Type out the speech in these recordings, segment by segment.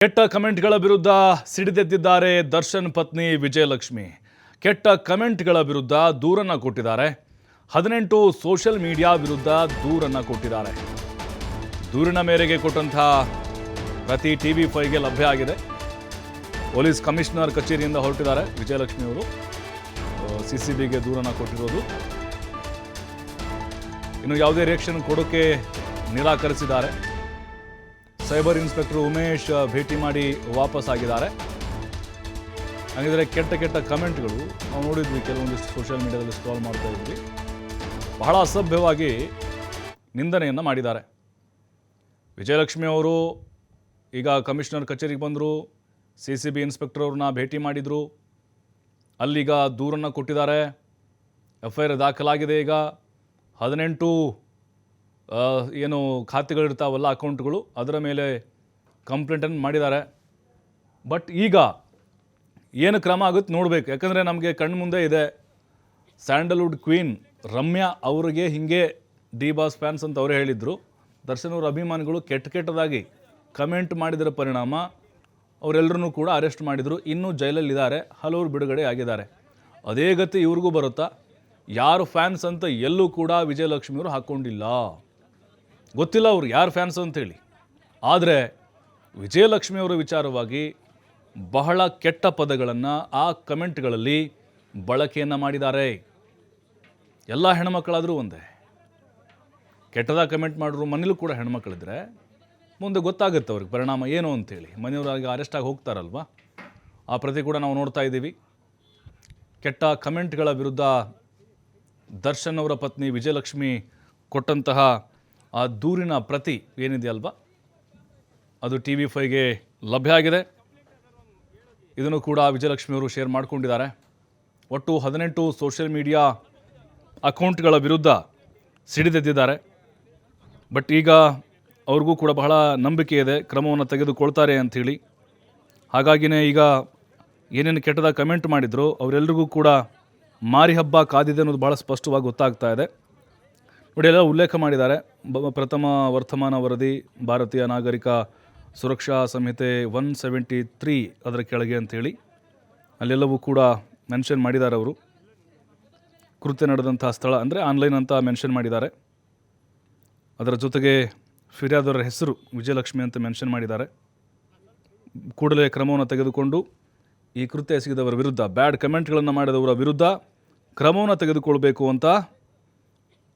ಕೆಟ್ಟ ಕಮೆಂಟ್ಗಳ ವಿರುದ್ಧ ಸಿಡಿದೆದ್ದಿದ್ದಾರೆ ದರ್ಶನ್ ಪತ್ನಿ ವಿಜಯಲಕ್ಷ್ಮಿ. ಕೆಟ್ಟ ಕಮೆಂಟ್ಗಳ ವಿರುದ್ಧ ದೂರನ್ನ ಕೊಟ್ಟಿದ್ದಾರೆ. 18 ಸೋಷಿಯಲ್ ಮೀಡಿಯಾ ವಿರುದ್ಧ ದೂರನ್ನ ಕೊಟ್ಟಿದ್ದಾರೆ. ದೂರಿನ ಮೇರೆಗೆ ಕೊಟ್ಟಂತಹ ಪ್ರತಿ TV5ಗೆ ಲಭ್ಯ ಆಗಿದೆ. ಪೊಲೀಸ್ ಕಮಿಷನರ್ ಕಚೇರಿಯಿಂದ ಹೊರಟಿದ್ದಾರೆ ವಿಜಯಲಕ್ಷ್ಮಿ ಅವರು. CCBಗೆ ದೂರನ್ನ ಕೊಟ್ಟಿರೋದು. ಇನ್ನು ಯಾವುದೇ ರಿಯಾಕ್ಷನ್ ಕೊಡೋಕೆ ನಿರಾಕರಿಸಿದ್ದಾರೆ. ಸೈಬರ್ ಇನ್ಸ್ಪೆಕ್ಟರ್ ಉಮೇಶ್ ಭೇಟಿ ಮಾಡಿ ವಾಪಸ್ ಆಗಿದ್ದಾರೆ. ಹಾಗಿದ್ರೆ ಕೆಟ್ಟ ಕಮೆಂಟ್ಗಳು ನಾವು ನೋಡಿದ್ವಿ, ಕೆಲವೊಂದಿಷ್ಟು ಸೋಷಿಯಲ್ ಮೀಡಿಯಾದಲ್ಲಿ ಸ್ಕ್ರಾಲ್ ಮಾಡ್ತಾ ಇದ್ವಿ. ಬಹಳ ಅಸಭ್ಯವಾಗಿ ನಿಂದನೆಯನ್ನು ಮಾಡಿದ್ದಾರೆ. ವಿಜಯಲಕ್ಷ್ಮಿ ಅವರು ಈಗ ಕಮಿಷನರ್ ಕಚೇರಿಗೆ ಬಂದರು, CCB ಇನ್ಸ್ಪೆಕ್ಟರ್ ಅವ್ರನ್ನ ಭೇಟಿ ಮಾಡಿದರು. ಅಲ್ಲೀಗ ದೂರನ್ನು ಕೊಟ್ಟಿದ್ದಾರೆ. FIR ದಾಖಲಾಗಿದೆ. ಈಗ 18 ಏನು ಖಾತೆಗಳಿರ್ತಾವಲ್ಲ, ಅಕೌಂಟ್ಗಳು, ಅದರ ಮೇಲೆ ಕಂಪ್ಲೇಂಟನ್ನು ಮಾಡಿದ್ದಾರೆ. ಬಟ್ ಈಗ ಏನು ಕ್ರಮ ಆಗುತ್ತೆ ನೋಡಬೇಕು. ಯಾಕಂದರೆ ನಮಗೆ ಕಣ್ಣು ಮುಂದೆ ಇದೆ, ಸ್ಯಾಂಡಲ್ವುಡ್ ಕ್ವೀನ್ ರಮ್ಯಾ ಅವರಿಗೆ ಹಿಂಗೆ ಡಿ ಬಾಸ್ ಫ್ಯಾನ್ಸ್ ಅಂತ ಅವರೇ ಹೇಳಿದರು. ದರ್ಶನ್ ಅವರ ಅಭಿಮಾನಿಗಳು ಕೆಟ್ಟದಾಗಿ ಕಮೆಂಟ್ ಮಾಡಿದರ ಪರಿಣಾಮ ಅವರೆಲ್ಲರೂ ಕೂಡ ಅರೆಸ್ಟ್ ಮಾಡಿದರು. ಇನ್ನೂ ಜೈಲಲ್ಲಿದ್ದಾರೆ, ಹಲವರು ಬಿಡುಗಡೆ ಆಗಿದ್ದಾರೆ. ಅದೇ ಗತಿ ಇವ್ರಿಗೂ ಬರುತ್ತಾ? ಯಾರು ಫ್ಯಾನ್ಸ್ ಅಂತ ಎಲ್ಲೂ ಕೂಡ ವಿಜಯಲಕ್ಷ್ಮಿಯವರು ಹಾಕ್ಕೊಂಡಿಲ್ಲ. ಗೊತ್ತಿಲ್ಲ ಅವ್ರು ಯಾರು ಫ್ಯಾನ್ಸ್ ಅಂತೇಳಿ. ಆದರೆ ವಿಜಯಲಕ್ಷ್ಮಿಯವರ ವಿಚಾರವಾಗಿ ಬಹಳ ಕೆಟ್ಟ ಪದಗಳನ್ನು ಆ ಕಮೆಂಟ್ಗಳಲ್ಲಿ ಬಳಕೆಯನ್ನು ಮಾಡಿದ್ದಾರೆ. ಎಲ್ಲ ಹೆಣ್ಮಕ್ಕಳಾದರೂ ಒಂದೇ. ಕೆಟ್ಟದಾಗಿ ಕಮೆಂಟ್ ಮಾಡಿದ್ರು ಮನೇಲೂ ಕೂಡ ಹೆಣ್ಮಕ್ಳಿದ್ರೆ ಮುಂದೆ ಗೊತ್ತಾಗುತ್ತೆ ಅವ್ರಿಗೆ ಪರಿಣಾಮ ಏನು ಅಂತೇಳಿ. ಮನೆಯವರಾಗಿ ಅರೆಸ್ಟಾಗಿ ಹೋಗ್ತಾರಲ್ವ, ಆ ಪ್ರತಿ ಕೂಡ ನಾವು ನೋಡ್ತಾ ಇದ್ದೀವಿ. ಕೆಟ್ಟ ಕಮೆಂಟ್ಗಳ ವಿರುದ್ಧ ದರ್ಶನ್ ಅವರ ಪತ್ನಿ ವಿಜಯಲಕ್ಷ್ಮಿ ಕೊಟ್ಟಂತಹ ಆ ದೂರಿನ ಪ್ರತಿ ಏನಿದೆಯಲ್ವ, ಅದು TV5ಗೆ ಲಭ್ಯ ಆಗಿದೆ. ಇದನ್ನು ಕೂಡ ವಿಜಯಲಕ್ಷ್ಮಿಯವರು ಶೇರ್ ಮಾಡಿಕೊಂಡಿದ್ದಾರೆ. ಒಟ್ಟು 18 ಸೋಷಿಯಲ್ ಮೀಡಿಯಾ ಅಕೌಂಟ್ಗಳ ವಿರುದ್ಧ ಸಿಡಿದೆದ್ದಿದ್ದಾರೆ. ಬಟ್ ಈಗ ಅವ್ರಿಗೂ ಕೂಡ ಬಹಳ ನಂಬಿಕೆ ಇದೆ, ಕ್ರಮವನ್ನು ತೆಗೆದುಕೊಳ್ತಾರೆ ಅಂಥೇಳಿ. ಹಾಗಾಗಿನೇ ಈಗ ಏನೇನು ಕೆಟ್ಟದಾಗಿ ಕಮೆಂಟ್ ಮಾಡಿದ್ರು ಅವರೆಲ್ಲರಿಗೂ ಕೂಡ ಮಾರಿ ಹಬ್ಬ ಕಾದಿದೆ ಅನ್ನೋದು ಭಾಳ ಸ್ಪಷ್ಟವಾಗಿ ಗೊತ್ತಾಗ್ತಾ ಇದೆ. ನೋಡಿ, ಎಲ್ಲ ಉಲ್ಲೇಖ ಮಾಡಿದ್ದಾರೆ. ಪ್ರಥಮ ವರ್ತಮಾನ ವರದಿ, ಭಾರತೀಯ ನಾಗರಿಕ ಸುರಕ್ಷಾ ಸಂಹಿತೆ 173 ಅದರ ಕೆಳಗೆ ಅಂಥೇಳಿ ಅಲ್ಲೆಲ್ಲವೂ ಕೂಡ ಮೆನ್ಷನ್ ಮಾಡಿದ್ದಾರೆ. ಅವರು ಕೃತ್ಯ ನಡೆದಂಥ ಸ್ಥಳ ಅಂದರೆ ಆನ್ಲೈನ್ ಅಂತ ಮೆನ್ಷನ್ ಮಾಡಿದ್ದಾರೆ. ಅದರ ಜೊತೆಗೆ ಫಿರ್ಯಾದವರ ಹೆಸರು ವಿಜಯಲಕ್ಷ್ಮಿ ಅಂತ ಮೆನ್ಷನ್ ಮಾಡಿದ್ದಾರೆ. ಕೂಡಲೇ ಕ್ರಮವನ್ನು ತೆಗೆದುಕೊಂಡು ಈ ಕೃತ್ಯ ಎಸಗಿದವರ ವಿರುದ್ಧ, ಬ್ಯಾಡ್ ಕಮೆಂಟ್ಗಳನ್ನು ಮಾಡಿದವರ ವಿರುದ್ಧ ಕ್ರಮವನ್ನು ತೆಗೆದುಕೊಳ್ಬೇಕು ಅಂತ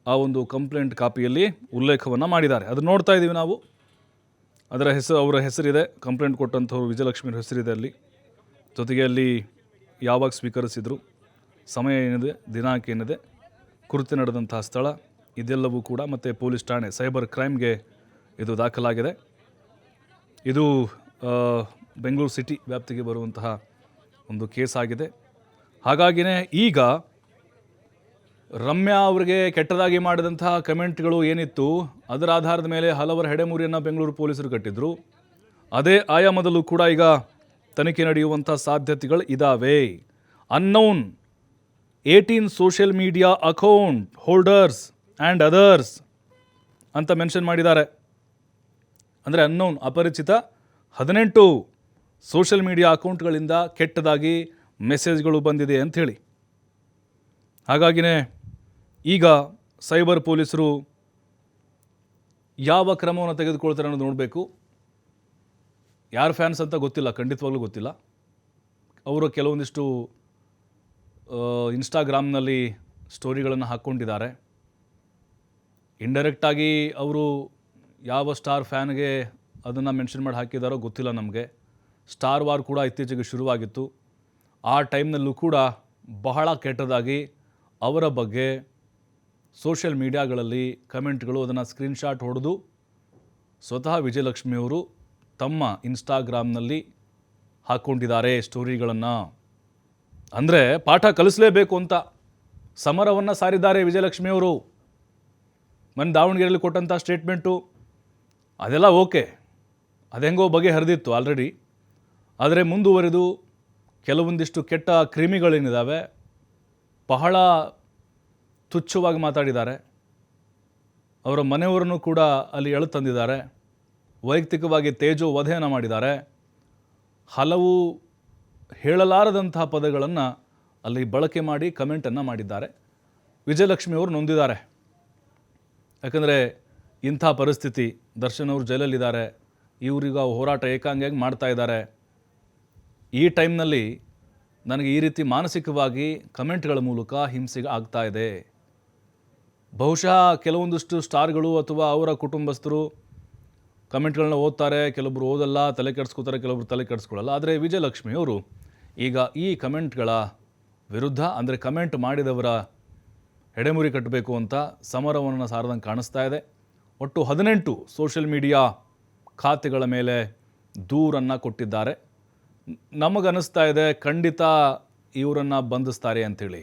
ಆ ಒಂದು ಕಂಪ್ಲೇಂಟ್ ಕಾಪಿಯಲ್ಲಿ ಉಲ್ಲೇಖವನ್ನು ಮಾಡಿದ್ದಾರೆ. ಅದು ನೋಡ್ತಾ ಇದ್ದೀವಿ ನಾವು. ಅದರ ಹೆಸರು, ಅವರ ಹೆಸರಿದೆ, ಕಂಪ್ಲೇಂಟ್ ಕೊಟ್ಟಂಥವ್ರು ವಿಜಯಲಕ್ಷ್ಮಿಯವ್ರ ಹೆಸರಿದೆ ಅಲ್ಲಿ. ಜೊತೆಗೆ ಅಲ್ಲಿ ಯಾವಾಗ ಸ್ವೀಕರಿಸಿದರು, ಸಮಯ ಏನಿದೆ, ದಿನಾಂಕ ಏನಿದೆ, ಕೃತ್ಯ ನಡೆದಂತಹ ಸ್ಥಳ, ಇದೆಲ್ಲವೂ ಕೂಡ ಮತ್ತು ಪೊಲೀಸ್ ಠಾಣೆ ಸೈಬರ್ ಕ್ರೈಮ್ಗೆ ಇದು ದಾಖಲಾಗಿದೆ. ಇದು ಬೆಂಗಳೂರು ಸಿಟಿ ವ್ಯಾಪ್ತಿಗೆ ಬರುವಂತಹ ಒಂದು ಕೇಸ್ ಆಗಿದೆ. ಹಾಗಾಗಿನೇ ಈಗ ರಮ್ಯಾ ಅವರಿಗೆ ಕೆಟ್ಟದಾಗಿ ಮಾಡಿದಂತಹ ಕಮೆಂಟ್ಗಳು ಏನಿತ್ತು, ಅದರ ಆಧಾರದ ಮೇಲೆ ಹಲವರ ಹೆಡೆಮುರಿಯನ್ನು ಬೆಂಗಳೂರು ಪೊಲೀಸರು ಕಟ್ಟಿದ್ರು. ಅದೇ ಆಯಾಮದಲ್ಲೂ ಕೂಡ ಈಗ ತನಿಖೆ ನಡೆಯುವಂಥ ಸಾಧ್ಯತೆಗಳು ಇದ್ದಾವೆ. Unknown 18 social media account holders and others ಅಂತ ಮೆನ್ಷನ್ ಮಾಡಿದ್ದಾರೆ. ಅಂದರೆ ಅನ್ನೌನ್, ಅಪರಿಚಿತ 18 ಸೋಷಿಯಲ್ ಮೀಡಿಯಾ ಅಕೌಂಟ್ಗಳಿಂದ ಕೆಟ್ಟದಾಗಿ ಮೆಸೇಜ್ಗಳು ಬಂದಿದೆ ಅಂಥೇಳಿ. ಹಾಗಾಗಿನೇ ಈಗ ಸೈಬರ್ ಪೊಲೀಸರು ಯಾವ ಕ್ರಮವನ್ನು ತೆಗೆದುಕೊಳ್ತಾರೆ ಅನ್ನೋದು ನೋಡಬೇಕು. ಯಾರು ಫ್ಯಾನ್ಸ್ ಅಂತ ಗೊತ್ತಿಲ್ಲ, ಖಂಡಿತವಾಗ್ಲೂ ಗೊತ್ತಿಲ್ಲ. ಅವರು ಕೆಲವೊಂದಿಷ್ಟು ಇನ್ಸ್ಟಾಗ್ರಾಮ್ನಲ್ಲಿ ಸ್ಟೋರಿಗಳನ್ನು ಹಾಕ್ಕೊಂಡಿದ್ದಾರೆ. ಇಂಡೈರೆಕ್ಟಾಗಿ ಅವರು ಯಾವ ಸ್ಟಾರ್ ಫ್ಯಾನ್ಗೆ ಅದನ್ನು ಮೆನ್ಷನ್ ಮಾಡಿ ಹಾಕಿದಾರೋ ಗೊತ್ತಿಲ್ಲ ನಮಗೆ. ಸ್ಟಾರ್ ವಾರ್ ಕೂಡ ಇತ್ತೀಚೆಗೆ ಶುರುವಾಗಿತ್ತು. ಆ ಟೈಮ್ನಲ್ಲೂ ಕೂಡ ಬಹಳ ಕೆಟ್ಟದಾಗಿ ಅವರ ಬಗ್ಗೆ ಸೋಷಿಯಲ್ ಮೀಡಿಯಾಗಳಲ್ಲಿ ಕಮೆಂಟ್ಗಳು, ಅದನ್ನು ಸ್ಕ್ರೀನ್ಶಾಟ್ ಹೊಡೆದು ಸ್ವತಃ ವಿಜಯಲಕ್ಷ್ಮಿಯವರು ತಮ್ಮ ಇನ್ಸ್ಟಾಗ್ರಾಮ್ನಲ್ಲಿ ಹಾಕ್ಕೊಂಡಿದ್ದಾರೆ ಸ್ಟೋರಿಗಳನ್ನು. ಅಂದರೆ ಪಾಠ ಕಲಿಸಲೇಬೇಕು ಅಂತ ಸಮರವನ್ನು ಸಾರಿದ್ದಾರೆ ವಿಜಯಲಕ್ಷ್ಮಿಯವರು. ಮೊನ್ನೆ ದಾವಣಗೆರೆಯಲ್ಲಿ ಕೊಟ್ಟಂಥ ಸ್ಟೇಟ್ಮೆಂಟು ಅದೆಲ್ಲ ಓಕೆ, ಅದೆಂಗೋ ಬಗೆಹರಿದಿತ್ತು ಆಲ್ರೆಡಿ. ಆದರೆ ಮುಂದುವರೆದು ಕೆಲವೊಂದಿಷ್ಟು ಕೆಟ್ಟ ಕ್ರಿಮಿಗಳೇನಿದ್ದಾವೆ ಬಹಳ ತುಚ್ಛವಾಗಿ ಮಾತಾಡಿದ್ದಾರೆ. ಅವರ ಮನೆಯವರನ್ನು ಕೂಡ ಅಲ್ಲಿ ಎಳೆತಂದಿದ್ದಾರೆ. ವೈಯಕ್ತಿಕವಾಗಿ ತೇಜೋ ವಧೆಯನ್ನು ಮಾಡಿದ್ದಾರೆ. ಹಲವು ಹೇಳಲಾರದಂತಹ ಪದಗಳನ್ನು ಅಲ್ಲಿ ಬಳಕೆ ಮಾಡಿ ಕಮೆಂಟನ್ನು ಮಾಡಿದ್ದಾರೆ. ವಿಜಯಲಕ್ಷ್ಮಿ ಅವರು ನೊಂದಿದ್ದಾರೆ. ಯಾಕಂದರೆ ಇಂಥ ಪರಿಸ್ಥಿತಿ, ದರ್ಶನ್ ಅವರು ಜೈಲಲ್ಲಿದ್ದಾರೆ, ಇವರೀಗ ಹೋರಾಟ ಏಕಾಂಗಿಯಾಗಿ ಮಾಡ್ತಾ ಇದ್ದಾರೆ. ಈ ಟೈಮ್ನಲ್ಲಿ ನನಗೆ ಈ ರೀತಿ ಮಾನಸಿಕವಾಗಿ ಕಮೆಂಟ್ಗಳ ಮೂಲಕ ಹಿಂಸೆ ಆಗ್ತಾ ಇದೆ. ಬಹುಶಃ ಕೆಲವೊಂದಿಷ್ಟು ಸ್ಟಾರ್ಗಳು ಅಥವಾ ಅವರ ಕುಟುಂಬಸ್ಥರು ಕಮೆಂಟ್ಗಳನ್ನ ಓದ್ತಾರೆ, ಕೆಲವೊಬ್ಬರು ಓದಲ್ಲ, ತಲೆ ಕೆಡಿಸ್ಕೋತಾರೆ, ಕೆಲವೊಬ್ರು ತಲೆ ಕೆಡಿಸ್ಕೊಳ್ಳಲ್ಲ. ಆದರೆ ವಿಜಯಲಕ್ಷ್ಮಿ ಅವರು ಈಗ ಈ ಕಮೆಂಟ್ಗಳ ವಿರುದ್ಧ, ಅಂದರೆ ಕಮೆಂಟ್ ಮಾಡಿದವರ ಎಡೆಮುರಿ ಕಟ್ಟಬೇಕು ಅಂತ ಸಮರವನ್ನು ಸಾರದಂಗೆ ಕಾಣಿಸ್ತಾ ಇದೆ. ಒಟ್ಟು 18 ಸೋಷಿಯಲ್ ಮೀಡಿಯಾ ಖಾತೆಗಳ ಮೇಲೆ ದೂರನ್ನು ಕೊಟ್ಟಿದ್ದಾರೆ. ನಮಗನ್ನಿಸ್ತಾ ಇದೆ ಖಂಡಿತ ಇವರನ್ನು ಬಂಧಿಸ್ತಾರೆ ಅಂಥೇಳಿ.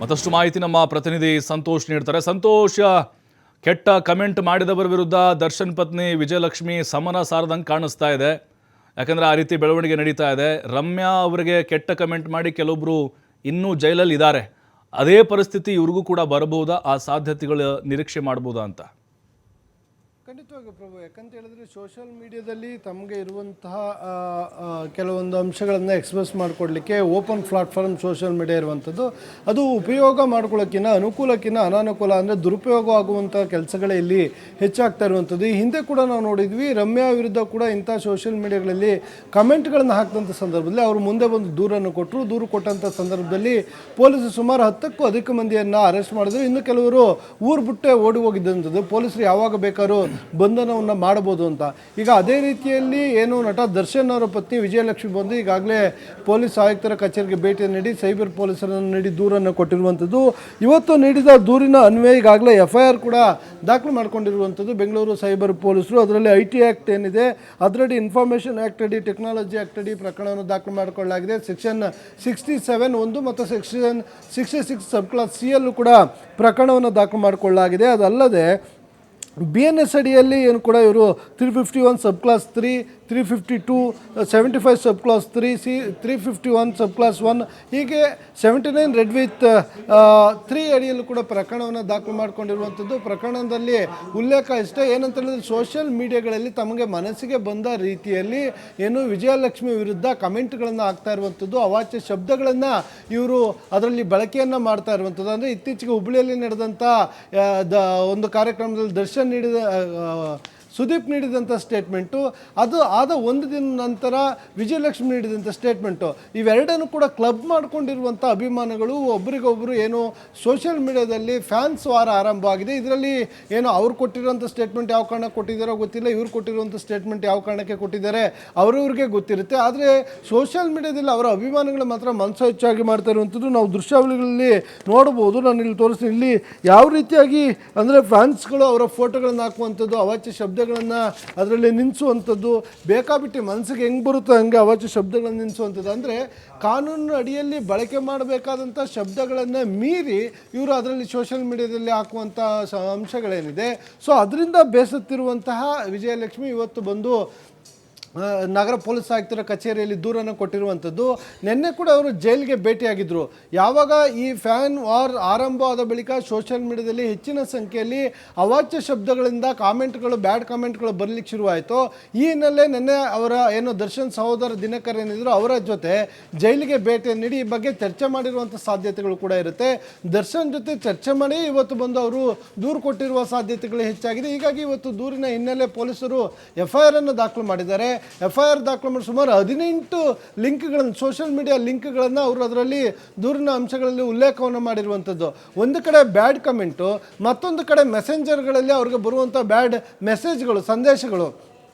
ಮತ್ತಷ್ಟು ಮಾಹಿತಿ ನಮ್ಮ ಪ್ರತಿನಿಧಿ ಸಂತೋಷ್ ನೀಡ್ತಾರೆ. ಸಂತೋಷ್, ಕೆಟ್ಟ ಕಮೆಂಟ್ ಮಾಡಿದವರ ವಿರುದ್ಧ ದರ್ಶನ್ ಪತ್ನಿ ವಿಜಯಲಕ್ಷ್ಮಿ ಸಮರ ಸಾರದಂಗೆ ಕಾಣಿಸ್ತಾ ಇದೆ. ಯಾಕಂದರೆ ಆ ರೀತಿ ಬೆಳವಣಿಗೆ ನಡೀತಾ ಇದೆ. ರಮ್ಯಾ ಅವರಿಗೆ ಕೆಟ್ಟ ಕಮೆಂಟ್ ಮಾಡಿ ಕೆಲವೊಬ್ಬರು ಇನ್ನೂ ಜೈಲಲ್ಲಿ ಇದ್ದಾರೆ. ಅದೇ ಪರಿಸ್ಥಿತಿ ಇವ್ರಿಗೂ ಕೂಡ ಬರಬಹುದಾ? ಆ ಸಾಧ್ಯತೆಗಳು ನಿರೀಕ್ಷೆ ಮಾಡ್ಬೋದಾ ಅಂತ? ಖಂಡಿತವಾಗಿ ಪ್ರಭು, ಯಾಕಂತ ಹೇಳಿದ್ರೆ ಸೋಷಿಯಲ್ ಮೀಡಿಯಾದಲ್ಲಿ ತಮಗೆ ಇರುವಂತಹ ಕೆಲವೊಂದು ಅಂಶಗಳನ್ನು ಎಕ್ಸ್ಪ್ರೆಸ್ ಮಾಡಿಕೊಡ್ಲಿಕ್ಕೆ ಓಪನ್ ಪ್ಲಾಟ್ಫಾರ್ಮ್ ಸೋಷಿಯಲ್ ಮೀಡಿಯಾ ಇರುವಂಥದ್ದು. ಅದು ಉಪಯೋಗ ಮಾಡ್ಕೊಳ್ಳೋಕ್ಕಿಂತ ಅನುಕೂಲಕ್ಕಿಂತ ಅನಾನುಕೂಲ, ಅಂದರೆ ದುರುಪಯೋಗ ಆಗುವಂಥ ಕೆಲಸಗಳೇ ಇಲ್ಲಿ ಹೆಚ್ಚಾಗ್ತಾ ಇರುವಂಥದ್ದು. ಈ ಹಿಂದೆ ಕೂಡ ನಾವು ನೋಡಿದ್ವಿ, ರಮ್ಯಾ ವಿರುದ್ಧ ಕೂಡ ಇಂಥ ಸೋಷಿಯಲ್ ಮೀಡಿಯಾಗಳಲ್ಲಿ ಕಮೆಂಟ್ಗಳನ್ನು ಹಾಕಿದಂಥ ಸಂದರ್ಭದಲ್ಲಿ ಅವರು ಮುಂದೆ ಬಂದು ದೂರನ್ನು ಕೊಟ್ಟರು. ದೂರು ಕೊಟ್ಟಂಥ ಸಂದರ್ಭದಲ್ಲಿ ಪೊಲೀಸರು ಸುಮಾರು 10ಕ್ಕೂ ಅಧಿಕ ಮಂದಿಯನ್ನು ಅರೆಸ್ಟ್ ಮಾಡಿದ್ರು. ಇನ್ನು ಕೆಲವರು ಊರು ಬಿಟ್ಟೆ ಓಡಿ ಹೋಗಿದ್ದಂಥದ್ದು. ಪೊಲೀಸರು ಯಾವಾಗ ಬೇಕಾದ್ರೂ ಬಂಧನವನ್ನು ಮಾಡಬಹುದು ಅಂತ. ಈಗ ಅದೇ ರೀತಿಯಲ್ಲಿ ಏನು ನಟ ದರ್ಶನ್ ಅವರ ಪತ್ನಿ ವಿಜಯಲಕ್ಷ್ಮಿ ಬಂದು ಈಗಾಗಲೇ ಪೊಲೀಸ್ ಆಯುಕ್ತರ ಕಚೇರಿಗೆ ಭೇಟಿ ನೀಡಿ ಸೈಬರ್ ಪೊಲೀಸರನ್ನು ನೀಡಿ ದೂರನ್ನು ಕೊಟ್ಟಿರುವಂಥದ್ದು. ಇವತ್ತು ನೀಡಿದ ದೂರಿನ ಅನ್ವಯ ಈಗಾಗಲೇ FIR ಕೂಡ ದಾಖಲು ಮಾಡಿಕೊಂಡಿರುವಂಥದ್ದು ಬೆಂಗಳೂರು ಸೈಬರ್ ಪೊಲೀಸರು. ಅದರಲ್ಲಿ IT ಆ್ಯಕ್ಟ್ ಏನಿದೆ ಅದರಡಿ ಇನ್ಫಾರ್ಮೇಷನ್ ಆ್ಯಕ್ಟ್ ಅಡಿ, ಟೆಕ್ನಾಲಜಿ ಆ್ಯಕ್ಟ್ ಅಡಿ ಪ್ರಕರಣವನ್ನು ದಾಖಲು ಮಾಡಿಕೊಳ್ಳಲಾಗಿದೆ. ಸೆಕ್ಷನ್ 67(1) ಮತ್ತು ಸೆಕ್ಷನ್ 66 ಸಬ್ ಕ್ಲಾಸ್ C ಯಲ್ಲೂ ಕೂಡ ಪ್ರಕರಣವನ್ನು ದಾಖಲು ಮಾಡಿಕೊಳ್ಳಲಾಗಿದೆ. ಅದಲ್ಲದೆ BNS ಅಡಿಯಲ್ಲಿ ಏನು ಕೂಡ ಇವರು 351 ಸಬ್ ಕ್ಲಾಸ್ 3, 352, 75 ಸಬ್ ಕ್ಲಾಸ್ 3C, 351 ಸಬ್ ಕ್ಲಾಸ್ 1, ಹೀಗೆ 79 ರೆಡ್ ವಿತ್ 3 ಅಡಿಯಲ್ಲೂ ಕೂಡ ಪ್ರಕರಣವನ್ನು ದಾಖಲು ಮಾಡಿಕೊಂಡಿರುವಂಥದ್ದು. ಪ್ರಕರಣದಲ್ಲಿ ಉಲ್ಲೇಖ ಇಷ್ಟೇ, ಏನಂತ ಹೇಳಿದ್ರೆ ಸೋಷಿಯಲ್ ಮೀಡಿಯಾಗಳಲ್ಲಿ ತಮಗೆ ಮನಸ್ಸಿಗೆ ಬಂದ ರೀತಿಯಲ್ಲಿ ಏನು ವಿಜಯಲಕ್ಷ್ಮಿ ವಿರುದ್ಧ ಕಮೆಂಟ್ಗಳನ್ನು ಹಾಕ್ತಾ ಇರುವಂಥದ್ದು, ಅವಾಚ್ಯ ಶಬ್ದಗಳನ್ನು ಇವರು ಅದರಲ್ಲಿ ಬಳಕೆಯನ್ನು ಮಾಡ್ತಾ ಇರುವಂಥದ್ದು. ಅಂದರೆ ಇತ್ತೀಚೆಗೆ ಹುಬ್ಬಳ್ಳಿಯಲ್ಲಿ ನಡೆದಂಥ ಒಂದು ಕಾರ್ಯಕ್ರಮದಲ್ಲಿ ದರ್ಶನ್ ಸುದೀಪ್ ನೀಡಿದಂಥ ಸ್ಟೇಟ್ಮೆಂಟು, ಅದು ಆದ ಒಂದು ದಿನ ನಂತರ ವಿಜಯಲಕ್ಷ್ಮಿ ನೀಡಿದಂಥ ಸ್ಟೇಟ್ಮೆಂಟು, ಇವೆರಡನ್ನು ಕೂಡ ಕ್ಲಬ್ ಮಾಡಿಕೊಂಡಿರುವಂಥ ಅಭಿಮಾನಿಗಳು ಒಬ್ಬರಿಗೊಬ್ಬರು ಏನು ಸೋಷಿಯಲ್ ಮೀಡಿಯಾದಲ್ಲಿ ಫ್ಯಾನ್ಸ್ ವಾರ ಆರಂಭ ಆಗಿದೆ. ಇದರಲ್ಲಿ ಏನು ಅವ್ರು ಕೊಟ್ಟಿರುವಂಥ ಸ್ಟೇಟ್ಮೆಂಟ್ ಯಾವ ಕಾರಣಕ್ಕೆ ಕೊಟ್ಟಿದ್ದಾರೋ ಗೊತ್ತಿಲ್ಲ, ಇವ್ರು ಕೊಟ್ಟಿರುವಂಥ ಸ್ಟೇಟ್ಮೆಂಟ್ ಯಾವ ಕಾರಣಕ್ಕೆ ಕೊಟ್ಟಿದ್ದಾರೆ ಅವ್ರವ್ರಿಗೆ ಗೊತ್ತಿರುತ್ತೆ. ಆದರೆ ಸೋಷಿಯಲ್ ಮೀಡಿಯಾದಲ್ಲಿ ಅವರ ಅಭಿಮಾನಿಗಳು ಮಾತ್ರ ಮನಸ್ಸು ಹೆಚ್ಚಾಗಿ ಮಾಡ್ತಾ ಇರುವಂಥದ್ದು ನಾವು ದೃಶ್ಯಾವಳಿಗಳಲ್ಲಿ ನೋಡ್ಬೋದು. ನಾನು ಇಲ್ಲಿ ತೋರಿಸ್ತೀನಿ. ಇಲ್ಲಿ ಯಾವ ರೀತಿಯಾಗಿ ಅಂದರೆ ಫ್ಯಾನ್ಸ್ಗಳು ಅವರ ಫೋಟೋಗಳನ್ನು ಹಾಕುವಂಥದ್ದು, ಅವಾಚ್ಯ ಶಬ್ದಗಳನ್ನು ಅದರಲ್ಲಿ ನಿಲ್ಲಿಸುವಂಥದ್ದು, ಬೇಕಾಬಿಟ್ಟು ಮನಸ್ಸಿಗೆ ಹೆಂಗೆ ಬರುತ್ತೋ ಹಂಗೆ ಅವಾಚ್ಯ ಶಬ್ದಗಳನ್ನು ನಿಲ್ಲಿಸುವಂಥದ್ದು. ಅಂದರೆ ಕಾನೂನು ಅಡಿಯಲ್ಲಿ ಬಳಕೆ ಮಾಡಬೇಕಾದಂಥ ಶಬ್ದಗಳನ್ನು ಮೀರಿ ಇವರು ಅದರಲ್ಲಿ ಸೋಷಿಯಲ್ ಮೀಡಿಯಾದಲ್ಲಿ ಹಾಕುವಂಥ ಅಂಶಗಳೇನಿದೆ, ಸೊ ಅದರಿಂದ ಬೇಸತ್ತಿರುವಂತಹ ವಿಜಯಲಕ್ಷ್ಮಿ ಇವತ್ತು ಬಂದು ನಗರ ಪೊಲೀಸ್ ಆಯುಕ್ತರ ಕಚೇರಿಯಲ್ಲಿ ದೂರನ್ನು ಕೊಟ್ಟಿರುವಂಥದ್ದು. ನಿನ್ನೆ ಕೂಡ ಅವರು ಜೈಲಿಗೆ ಭೇಟಿಯಾಗಿದ್ದರು. ಯಾವಾಗ ಈ ಫ್ಯಾನ್ ವಾರ್ ಆರಂಭ ಆದ ಬಳಿಕ ಸೋಷಿಯಲ್ ಮೀಡಿಯಾದಲ್ಲಿ ಹೆಚ್ಚಿನ ಸಂಖ್ಯೆಯಲ್ಲಿ ಅವಾಚ್ಯ ಶಬ್ದಗಳಿಂದ ಕಾಮೆಂಟ್ಗಳು, ಬ್ಯಾಡ್ ಕಾಮೆಂಟ್ಗಳು ಬರಲಿಕ್ಕೆ ಶುರುವಾಯಿತು. ಈ ಹಿನ್ನೆಲೆ ನಿನ್ನೆ ಅವರ ಏನು ದರ್ಶನ್ ಸಹೋದರ ದಿನಕರ್ ಏನಿದ್ರು ಅವರ ಜೊತೆ ಜೈಲಿಗೆ ಭೇಟಿಯನ್ನು ನೀಡಿ ಈ ಬಗ್ಗೆ ಚರ್ಚೆ ಮಾಡಿರುವಂಥ ಸಾಧ್ಯತೆಗಳು ಕೂಡ ಇರುತ್ತೆ. ದರ್ಶನ್ ಜೊತೆ ಚರ್ಚೆ ಮಾಡಿ ಇವತ್ತು ಬಂದು ಅವರು ದೂರು ಕೊಟ್ಟಿರುವ ಸಾಧ್ಯತೆಗಳು ಹೆಚ್ಚಾಗಿದೆ. ಹೀಗಾಗಿ ಇವತ್ತು ದೂರಿನ ಹಿನ್ನೆಲೆ ಪೊಲೀಸರು FIR ಅನ್ನು ದಾಖಲು ಮಾಡಿದ್ದಾರೆ. FIR ದಾಖಲು ಮಾಡಿ ಸುಮಾರು 18 ಲಿಂಕ್ಗಳನ್ನು, ಸೋಷಿಯಲ್ ಮೀಡಿಯಾ ಲಿಂಕ್ಗಳನ್ನು ಅವರು ಅದರಲ್ಲಿ ದೂರಿನ ಅಂಶಗಳಲ್ಲಿ ಉಲ್ಲೇಖವನ್ನು ಮಾಡಿರುವಂಥದ್ದು. ಒಂದು ಕಡೆ ಬ್ಯಾಡ್ ಕಮೆಂಟು, ಮತ್ತೊಂದು ಕಡೆ ಮೆಸೆಂಜರ್ಗಳಲ್ಲಿ ಅವ್ರಿಗೆ ಬರುವಂಥ ಬ್ಯಾಡ್ ಮೆಸೇಜ್ಗಳು, ಸಂದೇಶಗಳು,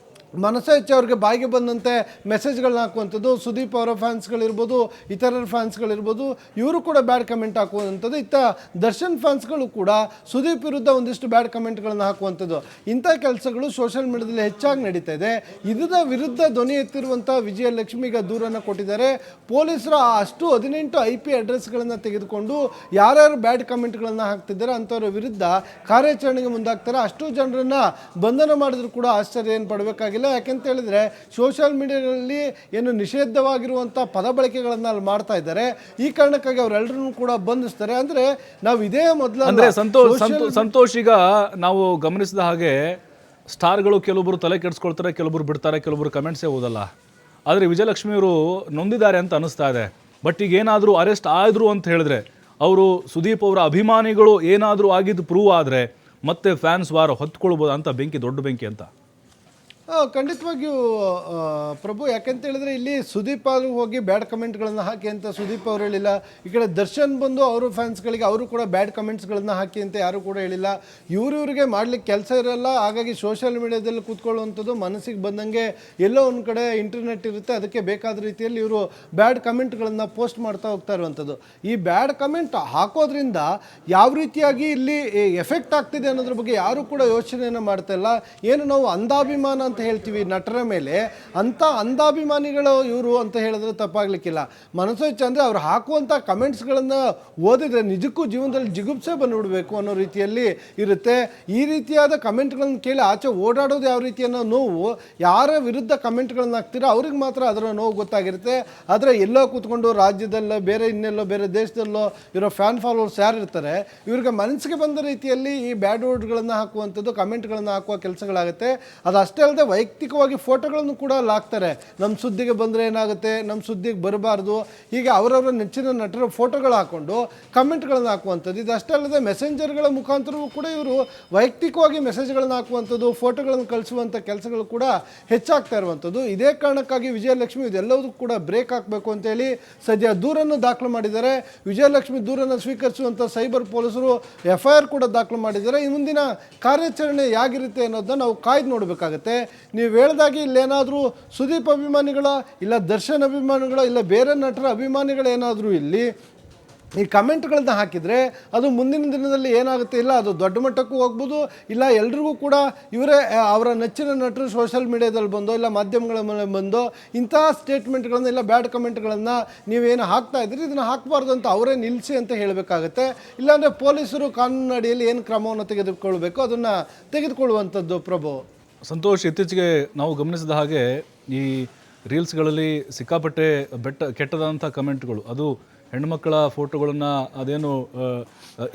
ಮನಸ್ಸು ಹೆಚ್ಚು ಅವ್ರಿಗೆ ಬಾಯಿಗೆ ಬಂದಂತೆ ಮೆಸೇಜ್ಗಳನ್ನ ಹಾಕುವಂಥದ್ದು. ಸುದೀಪ್ ಅವರ ಫ್ಯಾನ್ಸ್ಗಳಿರ್ಬೋದು, ಇತರರ ಫ್ಯಾನ್ಸ್ಗಳಿರ್ಬೋದು, ಇವರು ಕೂಡ ಬ್ಯಾಡ್ ಕಮೆಂಟ್ ಹಾಕುವಂಥದ್ದು. ಇತ್ತ ದರ್ಶನ್ ಫ್ಯಾನ್ಸ್ಗಳು ಕೂಡ ಸುದೀಪ್ ವಿರುದ್ಧ ಒಂದಿಷ್ಟು ಬ್ಯಾಡ್ ಕಮೆಂಟ್ಗಳನ್ನು ಹಾಕುವಂಥದ್ದು. ಇಂಥ ಕೆಲಸಗಳು ಸೋಷಿಯಲ್ ಮೀಡಿಯಾದಲ್ಲಿ ಹೆಚ್ಚಾಗಿ ನಡೀತಾ ಇದೆ. ಇದರ ವಿರುದ್ಧ ಧ್ವನಿ ಎತ್ತಿರುವಂಥ ವಿಜಯಲಕ್ಷ್ಮಿಗೆ ದೂರನ್ನು ಕೊಟ್ಟಿದ್ದಾರೆ. ಪೊಲೀಸರು ಅಷ್ಟು 18 IP ಅಡ್ರೆಸ್ಗಳನ್ನು ತೆಗೆದುಕೊಂಡು ಯಾರ್ಯಾರು ಬ್ಯಾಡ್ ಕಮೆಂಟ್ಗಳನ್ನು ಹಾಕ್ತಿದ್ದಾರೆ ಅಂಥವ್ರ ವಿರುದ್ಧ ಕಾರ್ಯಾಚರಣೆಗೆ ಮುಂದಾಗ್ತಾರೆ. ಅಷ್ಟು ಜನರನ್ನು ಬಂಧನ ಮಾಡಿದ್ರು ಕೂಡ ಆಶ್ಚರ್ಯ ಏನು ಪಡಬೇಕಾಗಿಲ್ಲ. ಮಾಡೋಕ್ಕಾಗಿಲ್ಲ. ಯಾಕೆಂತ ಹೇಳಿದರೆ ಸೋಷಿಯಲ್ ಮೀಡಿಯಾದಲ್ಲಿ ಏನು ನಿಷೇಧವಾಗಿರುವಂಥ ಪದ ಬಳಕೆಗಳನ್ನು ಅಲ್ಲಿ ಮಾಡ್ತಾ ಇದ್ದಾರೆ. ಈ ಕಾರಣಕ್ಕಾಗಿ ಅವರೆಲ್ಲರೂ ಕೂಡ ಬಂಧಿಸ್ತಾರೆ. ಅಂದರೆ ನಾವು ಇದೇ ಮೊದಲು ಅಂದರೆ ಸಂತೋಷ್ ಈಗ ನಾವು ಗಮನಿಸಿದ ಹಾಗೆ ಸ್ಟಾರ್ಗಳು ಕೆಲವೊಬ್ಬರು ತಲೆ ಕೆಡಿಸ್ಕೊಳ್ತಾರೆ, ಕೆಲವೊಬ್ರು ಬಿಡ್ತಾರೆ, ಕೆಲವೊಬ್ರು ಕಮೆಂಟ್ಸೇ ಓದಲ್ಲ. ಆದರೆ ವಿಜಯಲಕ್ಷ್ಮಿಯವರು ನೊಂದಿದ್ದಾರೆ ಅಂತ ಅನಿಸ್ತಾ ಇದೆ. ಬಟ್ ಈಗ ಏನಾದರೂ ಅರೆಸ್ಟ್ ಆದರು ಅಂತ ಹೇಳಿದ್ರೆ, ಅವರು ಸುದೀಪ್ ಅವರ ಅಭಿಮಾನಿಗಳು ಏನಾದರೂ ಆಗಿದ್ದು ಪ್ರೂವ್ ಆದರೆ ಮತ್ತೆ ಫ್ಯಾನ್ಸ್ ವಾರ ಹೊತ್ಕೊಳ್ಬೋದು ಅಂತ ದೊಡ್ಡ ಬೆಂಕಿ ಅಂತ. ಖಂಡಿತವಾಗಿಯೂ ಪ್ರಭು, ಯಾಕೆಂತ ಹೇಳಿದ್ರೆ ಇಲ್ಲಿ ಸುದೀಪ್ ಅವರು ಹೋಗಿ ಬ್ಯಾಡ್ ಕಮೆಂಟ್ಗಳನ್ನು ಹಾಕಿ ಅಂತ ಸುದೀಪ್ ಅವರು ಹೇಳಿಲ್ಲ. ಈ ಕಡೆ ದರ್ಶನ್ ಬಂದು ಅವರು ಫ್ಯಾನ್ಸ್ಗಳಿಗೆ ಅವರು ಕೂಡ ಬ್ಯಾಡ್ ಕಮೆಂಟ್ಸ್ಗಳನ್ನು ಹಾಕಿ ಅಂತ ಯಾರು ಕೂಡ ಹೇಳಿಲ್ಲ. ಇವ್ರಿಗೆ ಮಾಡ್ಲಿಕ್ಕೆ ಕೆಲಸ ಇರಲ್ಲ. ಹಾಗಾಗಿ ಸೋಷಿಯಲ್ ಮೀಡಿಯಾದಲ್ಲಿ ಕೂತ್ಕೊಳ್ಳುವಂಥದ್ದು ಮನಸ್ಸಿಗೆ ಬಂದಂಗೆ ಎಲ್ಲೋ ಒಂದು ಕಡೆ ಇಂಟರ್ನೆಟ್ ಇರುತ್ತೆ, ಅದಕ್ಕೆ ಬೇಕಾದ ರೀತಿಯಲ್ಲಿ ಇವರು ಬ್ಯಾಡ್ ಕಮೆಂಟ್ಗಳನ್ನು ಪೋಸ್ಟ್ ಮಾಡ್ತಾ ಹೋಗ್ತಾ ಇರುವಂಥದ್ದು. ಈ ಬ್ಯಾಡ್ ಕಮೆಂಟ್ ಹಾಕೋದ್ರಿಂದ ಯಾವ ರೀತಿಯಾಗಿ ಇಲ್ಲಿ ಎಫೆಕ್ಟ್ ಆಗ್ತಿದೆ ಅನ್ನೋದ್ರ ಬಗ್ಗೆ ಯಾರು ಕೂಡ ಯೋಚನೆಯನ್ನು ಮಾಡ್ತಾ ಇಲ್ಲ. ಏನು ನಾವು ಅಂಧಾಭಿಮಾನ ಅಂತ ಹೇಳ್ತೀವಿ ನಟರ ಮೇಲೆ, ಅಂಥ ಅಂಧಾಭಿಮಾನಿಗಳು ಇವರು ಅಂತ ಹೇಳಿದ್ರೆ ತಪ್ಪಾಗ್ಲಿಕ್ಕಿಲ್ಲ. ಮನಸ್ಸು ಅಂದರೆ ಅವ್ರು ಹಾಕುವಂಥ ಕಮೆಂಟ್ಸ್ಗಳನ್ನು ಓದಿದ್ರೆ ನಿಜಕ್ಕೂ ಜೀವನದಲ್ಲಿ ಜಿಗುಪ್ಸೆ ಬಂದುಬಿಡಬೇಕು ಅನ್ನೋ ರೀತಿಯಲ್ಲಿ ಇರುತ್ತೆ. ಈ ರೀತಿಯಾದ ಕಮೆಂಟ್ಗಳನ್ನು ಕೇಳಿ ಆಚೆ ಓಡಾಡೋದು ಯಾವ ರೀತಿ ಅನ್ನೋ ನೋವು, ಯಾರ ವಿರುದ್ಧ ಕಮೆಂಟ್ಗಳನ್ನು ಹಾಕ್ತೀರೋ ಅವ್ರಿಗೆ ಮಾತ್ರ ಅದರ ನೋವು ಗೊತ್ತಾಗಿರುತ್ತೆ. ಆದರೆ ಎಲ್ಲೋ ಕೂತ್ಕೊಂಡು ರಾಜ್ಯದಲ್ಲೋ ಬೇರೆ ಇನ್ನೆಲ್ಲೋ ಬೇರೆ ದೇಶದಲ್ಲೋ ಇರೋ ಫ್ಯಾನ್ ಫಾಲೋವರ್ಸ್ ಯಾರು ಇರ್ತಾರೆ, ಇವ್ರಿಗೆ ಮನಸ್ಸಿಗೆ ಬಂದ ರೀತಿಯಲ್ಲಿ ಈ ಬ್ಯಾಡ್ ವರ್ಡ್ಗಳನ್ನು ಹಾಕುವಂಥದ್ದು, ಕಮೆಂಟ್ಗಳನ್ನು ಹಾಕುವ ಕೆಲಸಗಳಾಗುತ್ತೆ. ಅದಷ್ಟೇ ಅಲ್ಲದೆ ವೈಯಕ್ತಿಕವಾಗಿ ಫೋಟೋಗಳನ್ನು ಕೂಡ ಅಲ್ಲಿ ಹಾಕ್ತಾರೆ. ನಮ್ಮ ಸುದ್ದಿಗೆ ಬಂದರೆ ಏನಾಗುತ್ತೆ, ನಮ್ಮ ಸುದ್ದಿಗೆ ಬರಬಾರ್ದು, ಹೀಗೆ ಅವರವರ ನೆಚ್ಚಿನ ನಟರ ಫೋಟೋಗಳು ಹಾಕ್ಕೊಂಡು ಕಮೆಂಟ್ಗಳನ್ನು ಹಾಕುವಂಥದ್ದು. ಇದಷ್ಟೇ ಅಲ್ಲದೆ ಮೆಸೆಂಜರ್ಗಳ ಮುಖಾಂತರವೂ ಕೂಡ ಇವರು ವೈಯಕ್ತಿಕವಾಗಿ ಮೆಸೇಜ್ಗಳನ್ನು ಹಾಕುವಂಥದ್ದು, ಫೋಟೋಗಳನ್ನು ಕಳಿಸುವಂಥ ಕೆಲಸಗಳು ಕೂಡ ಹೆಚ್ಚಾಗ್ತಾ ಇರುವಂಥದ್ದು. ಇದೇ ಕಾರಣಕ್ಕಾಗಿ ವಿಜಯಲಕ್ಷ್ಮಿ ಇದೆಲ್ಲದಕ್ಕೂ ಕೂಡ ಬ್ರೇಕ್ ಹಾಕಬೇಕು ಅಂತೇಳಿ ಸದ್ಯ ದೂರನ್ನು ದಾಖಲು ಮಾಡಿದ್ದಾರೆ. ವಿಜಯಲಕ್ಷ್ಮಿ ದೂರನ್ನು ಸ್ವೀಕರಿಸುವಂಥ ಸೈಬರ್ ಪೊಲೀಸರು FIR ಕೂಡ ದಾಖಲು ಮಾಡಿದ್ದಾರೆ. ಈ ಮುಂದಿನ ಕಾರ್ಯಾಚರಣೆ ಹೇಗಿರುತ್ತೆ ಅನ್ನೋದನ್ನ ನಾವು ಕಾಯ್ದು ನೋಡಬೇಕಾಗತ್ತೆ. ನೀವು ಹೇಳ್ದಾಗೆ ಇಲ್ಲೇನಾದರೂ ಸುದೀಪ್ ಅಭಿಮಾನಿಗಳ, ಇಲ್ಲ ದರ್ಶನ್ ಅಭಿಮಾನಿಗಳ, ಇಲ್ಲ ಬೇರೆ ನಟರ ಅಭಿಮಾನಿಗಳೇನಾದರೂ ಇಲ್ಲಿ ಈ ಕಮೆಂಟ್ಗಳನ್ನ ಹಾಕಿದರೆ ಅದು ಮುಂದಿನ ದಿನದಲ್ಲಿ ಏನಾಗುತ್ತೆ, ಇಲ್ಲ ಅದು ದೊಡ್ಡ ಮಟ್ಟಕ್ಕೂ ಹೋಗ್ಬೋದು, ಇಲ್ಲ ಎಲ್ರಿಗೂ ಕೂಡ ಇವರೇ ಅವರ ನೆಚ್ಚಿನ ನಟರು ಸೋಷಿಯಲ್ ಮೀಡಿಯಾದಲ್ಲಿ ಬಂದೋ ಇಲ್ಲ ಮಾಧ್ಯಮಗಳ ಮೇಲೆ ಬಂದೋ ಇಂತಹ ಸ್ಟೇಟ್ಮೆಂಟ್ಗಳನ್ನು ಇಲ್ಲ ಬ್ಯಾಡ್ ಕಮೆಂಟ್ಗಳನ್ನು ನೀವೇನು ಹಾಕ್ತಾ ಇದ್ದೀರಿ ಇದನ್ನು ಹಾಕಬಾರ್ದು ಅಂತ ಅವರೇ ನಿಲ್ಲಿಸಿ ಅಂತ ಹೇಳಬೇಕಾಗತ್ತೆ. ಇಲ್ಲಾಂದರೆ ಪೊಲೀಸರು ಕಾನೂನು ಅಡಿಯಲ್ಲಿ ಏನು ಕ್ರಮವನ್ನು ತೆಗೆದುಕೊಳ್ಬೇಕು ಅದನ್ನು ತೆಗೆದುಕೊಳ್ಳುವಂಥದ್ದು. ಪ್ರಭು, ಸಂತೋಷ್, ಇತ್ತೀಚೆಗೆ ನಾವು ಗಮನಿಸಿದ ಹಾಗೆ ಈ ರೀಲ್ಸ್ಗಳಲ್ಲಿ ಸಿಕ್ಕಾಪಟ್ಟೆ ಕೆಟ್ಟದಂಥ ಕಮೆಂಟ್ಗಳು, ಅದು ಹೆಣ್ಣುಮಕ್ಕಳ ಫೋಟೋಗಳನ್ನು ಅದೇನು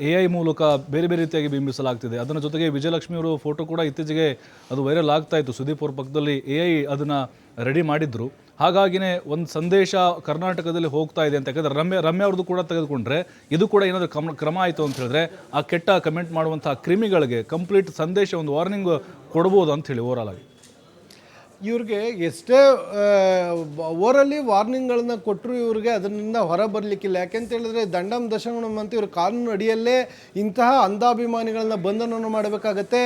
AI ಮೂಲಕ ಬೇರೆ ಬೇರೆ ರೀತಿಯಾಗಿ ಬಿಂಬಿಸಲಾಗ್ತಿದೆ. ಅದರ ಜೊತೆಗೆ ವಿಜಯಲಕ್ಷ್ಮಿಯವರು ಫೋಟೋ ಕೂಡ ಇತ್ತೀಚೆಗೆ ಅದು ವೈರಲ್ ಆಗ್ತಾ ಇತ್ತು. ಸುದೀಪ್ ಅವ್ರ ಪಕ್ಕದಲ್ಲಿ AI ಅದನ್ನು ರೆಡಿ ಮಾಡಿದ್ರು. ಹಾಗಾಗಿನೇ ಒಂದು ಸಂದೇಶ ಕರ್ನಾಟಕದಲ್ಲಿ ಹೋಗ್ತಾ ಇದೆ ಅಂತ. ಯಾಕಂದರೆ ರಮ್ಯಾ ಅವ್ರದ್ದು ಕೂಡ ತೆಗೆದುಕೊಂಡ್ರೆ ಇದು ಕೂಡ ಏನಾದರೂ ಕ್ರಮ ಆಯಿತು ಅಂತ ಹೇಳಿದ್ರೆ ಆ ಕೆಟ್ಟ ಕಮೆಂಟ್ ಮಾಡುವಂಥ ಕ್ರಿಮಿಗಳಿಗೆ ಕಂಪ್ಲೀಟ್ ಸಂದೇಶ, ಒಂದು ವಾರ್ನಿಂಗ್ ಕೊಡ್ಬೋದು ಅಂತ ಹೇಳಿ ಓವರಾಲ್ ಆಗಿ ಇವ್ರಿಗೆ ಎಷ್ಟೇ ಓರಲ್ಲಿ ವಾರ್ನಿಂಗ್ಗಳನ್ನು ಕೊಟ್ಟರು ಇವ್ರಿಗೆ ಅದರಿಂದ ಹೊರ ಬರಲಿಕ್ಕಿಲ್ಲ. ಯಾಕೆಂತ ಹೇಳಿದ್ರೆ ದಂಡಂ ದಶಗುಣಂ ಅಂತ ಇವರು ಕಾನೂನು ಅಡಿಯಲ್ಲೇ ಇಂತಹ ಅಂಧಾಭಿಮಾನಿಗಳನ್ನ ಬಂಧನವನ್ನು ಮಾಡಬೇಕಾಗತ್ತೆ,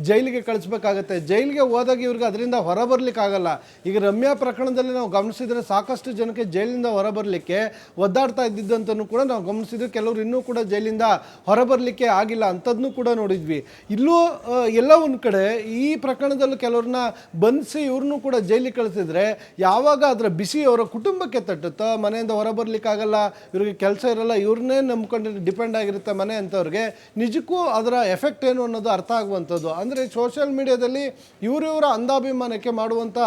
ಜೈಲಿಗೆ ಕಳಿಸ್ಬೇಕಾಗತ್ತೆ. ಜೈಲಿಗೆ ಹೋದಾಗ ಇವ್ರಿಗೆ ಅದರಿಂದ ಹೊರ ಬರಲಿಕ್ಕಾಗಲ್ಲ. ಈಗ ರಮ್ಯಾ ಪ್ರಕರಣದಲ್ಲಿ ನಾವು ಗಮನಿಸಿದರೆ ಸಾಕಷ್ಟು ಜನಕ್ಕೆ ಜೈಲಿಂದ ಹೊರ ಬರಲಿಕ್ಕೆ ಒದ್ದಾಡ್ತಾ ಇದ್ದಿದ್ದಂತನೂ ಕೂಡ ನಾವು ಗಮನಿಸಿದ್ರೆ ಕೆಲವರು ಇನ್ನೂ ಕೂಡ ಜೈಲಿಂದ ಹೊರ ಬರಲಿಕ್ಕೆ ಆಗಿಲ್ಲ ಅಂಥದ್ದನ್ನು ಕೂಡ ನೋಡಿದ್ವಿ. ಇಲ್ಲೂ ಎಲ್ಲ ಒಂದು ಕಡೆ ಈ ಪ್ರಕರಣದಲ್ಲೂ ಕೆಲವ್ರನ್ನ ಬಂಧಿಸಿ ಇವ್ರನ್ನೂ ಕೂಡ ಜೈಲಿಗೆ ಕಳಿಸಿದ್ರೆ ಯಾವಾಗ ಅದರ ಬಿಸಿ ಅವರ ಕುಟುಂಬಕ್ಕೆ ತಟ್ಟುತ್ತೋ, ಮನೆಯಿಂದ ಹೊರ ಬರಲಿಕ್ಕಾಗಲ್ಲ, ಇವ್ರಿಗೆ ಕೆಲಸ ಇರಲ್ಲ, ಇವ್ರನ್ನೇ ನಂಬ್ಕೊಂಡು ಡಿಪೆಂಡ್ ಆಗಿರುತ್ತೆ ಮನೆ ಅಂತವ್ರಿಗೆ, ನಿಜಕ್ಕೂ ಅದರ ಎಫೆಕ್ಟ್ ಏನು ಅನ್ನೋದು ಅರ್ಥ ಆಗುವಂಥದ್ದು. ಅಂದರೆ ಸೋಷಿಯಲ್ ಮೀಡಿಯಾದಲ್ಲಿ ಇವರ ಅಂಧಾಭಿಮಾನಕ್ಕೆ ಮಾಡುವಂಥ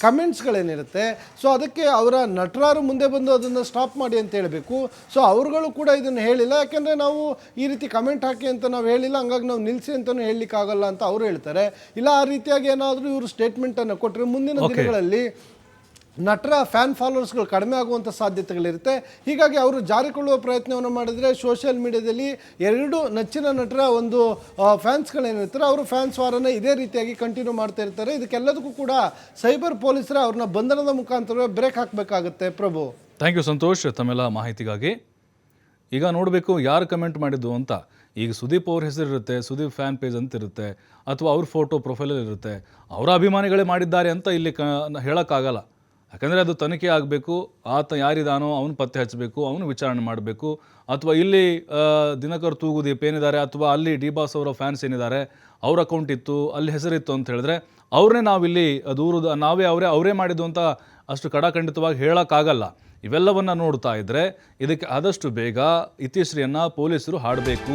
ಕಮೆಂಟ್ಸ್ಗಳೇನಿರುತ್ತೆ, ಸೊ ಅದಕ್ಕೆ ಅವರ ನಟರಾರು ಮುಂದೆ ಬಂದು ಅದನ್ನು ಸ್ಟಾಪ್ ಮಾಡಿ ಅಂತ ಹೇಳಬೇಕು. ಸೊ ಅವ್ರುಗಳು ಕೂಡ ಇದನ್ನು ಹೇಳಿಲ್ಲ. ಯಾಕೆಂದರೆ ನಾವು ಈ ರೀತಿ ಕಮೆಂಟ್ ಹಾಕಿ ಅಂತ ನಾವು ಹೇಳಿಲ್ಲ, ಹಂಗಾಗಿ ನಾವು ನಿಲ್ಲಿಸಿ ಅಂತಲೂ ಹೇಳಲಿಕ್ಕಾಗಲ್ಲ ಅಂತ ಅವರು ಹೇಳ್ತಾರೆ. ಇಲ್ಲ ಆ ರೀತಿಯಾಗಿ ಏನಾದರೂ ಇವರು ಸ್ಟೇಟ್ಮೆಂಟನ್ನು ಕೊಟ್ಟರೆ ಮುಂದಿನ ದಿನಗಳಲ್ಲಿ ನಟರ ಫ್ಯಾನ್ ಫಾಲೋವರ್ಸ್ಗಳು ಕಡಿಮೆ ಆಗುವಂಥ ಸಾಧ್ಯತೆಗಳಿರುತ್ತೆ. ಹೀಗಾಗಿ ಅವರು ಜಾರಿಕೊಳ್ಳುವ ಪ್ರಯತ್ನವನ್ನು ಮಾಡಿದರೆ ಸೋಷಿಯಲ್ ಮೀಡಿಯಾದಲ್ಲಿ ಎರಡು ನೆಚ್ಚಿನ ನಟರ ಒಂದು ಫ್ಯಾನ್ಸ್ಗಳೇನಿರ್ತಾರೆ ಅವರು ಫ್ಯಾನ್ಸ್ ವಾರನ ಇದೇ ರೀತಿಯಾಗಿ ಕಂಟಿನ್ಯೂ ಮಾಡ್ತಾ ಇರ್ತಾರೆ. ಇದಕ್ಕೆಲ್ಲದಕ್ಕೂ ಕೂಡ ಸೈಬರ್ ಪೊಲೀಸರ ಅವ್ರನ್ನ ಬಂಧನದ ಮುಖಾಂತರ ಬ್ರೇಕ್ ಹಾಕಬೇಕಾಗುತ್ತೆ. ಪ್ರಭು, ಥ್ಯಾಂಕ್ ಯು ಸಂತೋಷ್ ತಮ್ಮೆಲ್ಲ ಮಾಹಿತಿಗಾಗಿ. ಈಗ ನೋಡಬೇಕು ಯಾರು ಕಮೆಂಟ್ ಮಾಡಿದ್ದು ಅಂತ. ಈಗ ಸುದೀಪ್ ಅವ್ರ ಹೆಸರಿರುತ್ತೆ, ಸುದೀಪ್ ಫ್ಯಾನ್ ಪೇಜ್ ಅಂತ ಇರುತ್ತೆ, ಅಥವಾ ಅವ್ರ ಫೋಟೋ ಪ್ರೊಫೈಲಲ್ಲಿ ಇರುತ್ತೆ, ಅವರ ಅಭಿಮಾನಿಗಳೇ ಮಾಡಿದ್ದಾರೆ ಅಂತ ಇಲ್ಲಿ ಹೇಳೋಕ್ಕಾಗಲ್ಲ. ಯಾಕಂದರೆ ಅದು ತನಿಖೆ ಆಗಬೇಕು. ಆತ ಯಾರಿದಾನೋ ಅವನು ಪತ್ತೆ ಹಚ್ಚಬೇಕು, ಅವನು ವಿಚಾರಣೆ ಮಾಡಬೇಕು. ಅಥವಾ ಇಲ್ಲಿ ದಿನಕರ್ ತೂಗುದೀಪ್ ಏನಿದ್ದಾರೆ, ಅಥವಾ ಅಲ್ಲಿ ಡಿ ಬಾಸ್ ಅವರ ಫ್ಯಾನ್ಸ್ ಏನಿದ್ದಾರೆ, ಅವ್ರ ಅಕೌಂಟ್ ಇತ್ತು, ಅಲ್ಲಿ ಹೆಸರಿತ್ತು ಅಂತ ಹೇಳಿದ್ರೆ ಅವ್ರನ್ನೇ ನಾವಿಲ್ಲಿ ಅವರೇ ಮಾಡಿದ್ದು ಅಂತ ಅಷ್ಟು ಕಡಾಖಂಡಿತವಾಗಿ ಹೇಳೋಕ್ಕಾಗಲ್ಲ. ಇವೆಲ್ಲವನ್ನು ನೋಡ್ತಾ ಇದ್ದರೆ ಇದಕ್ಕೆ ಆದಷ್ಟು ಬೇಗ ಇತಿಶ್ರೀಯನ್ನು ಪೊಲೀಸರು ಹಾಡಬೇಕು.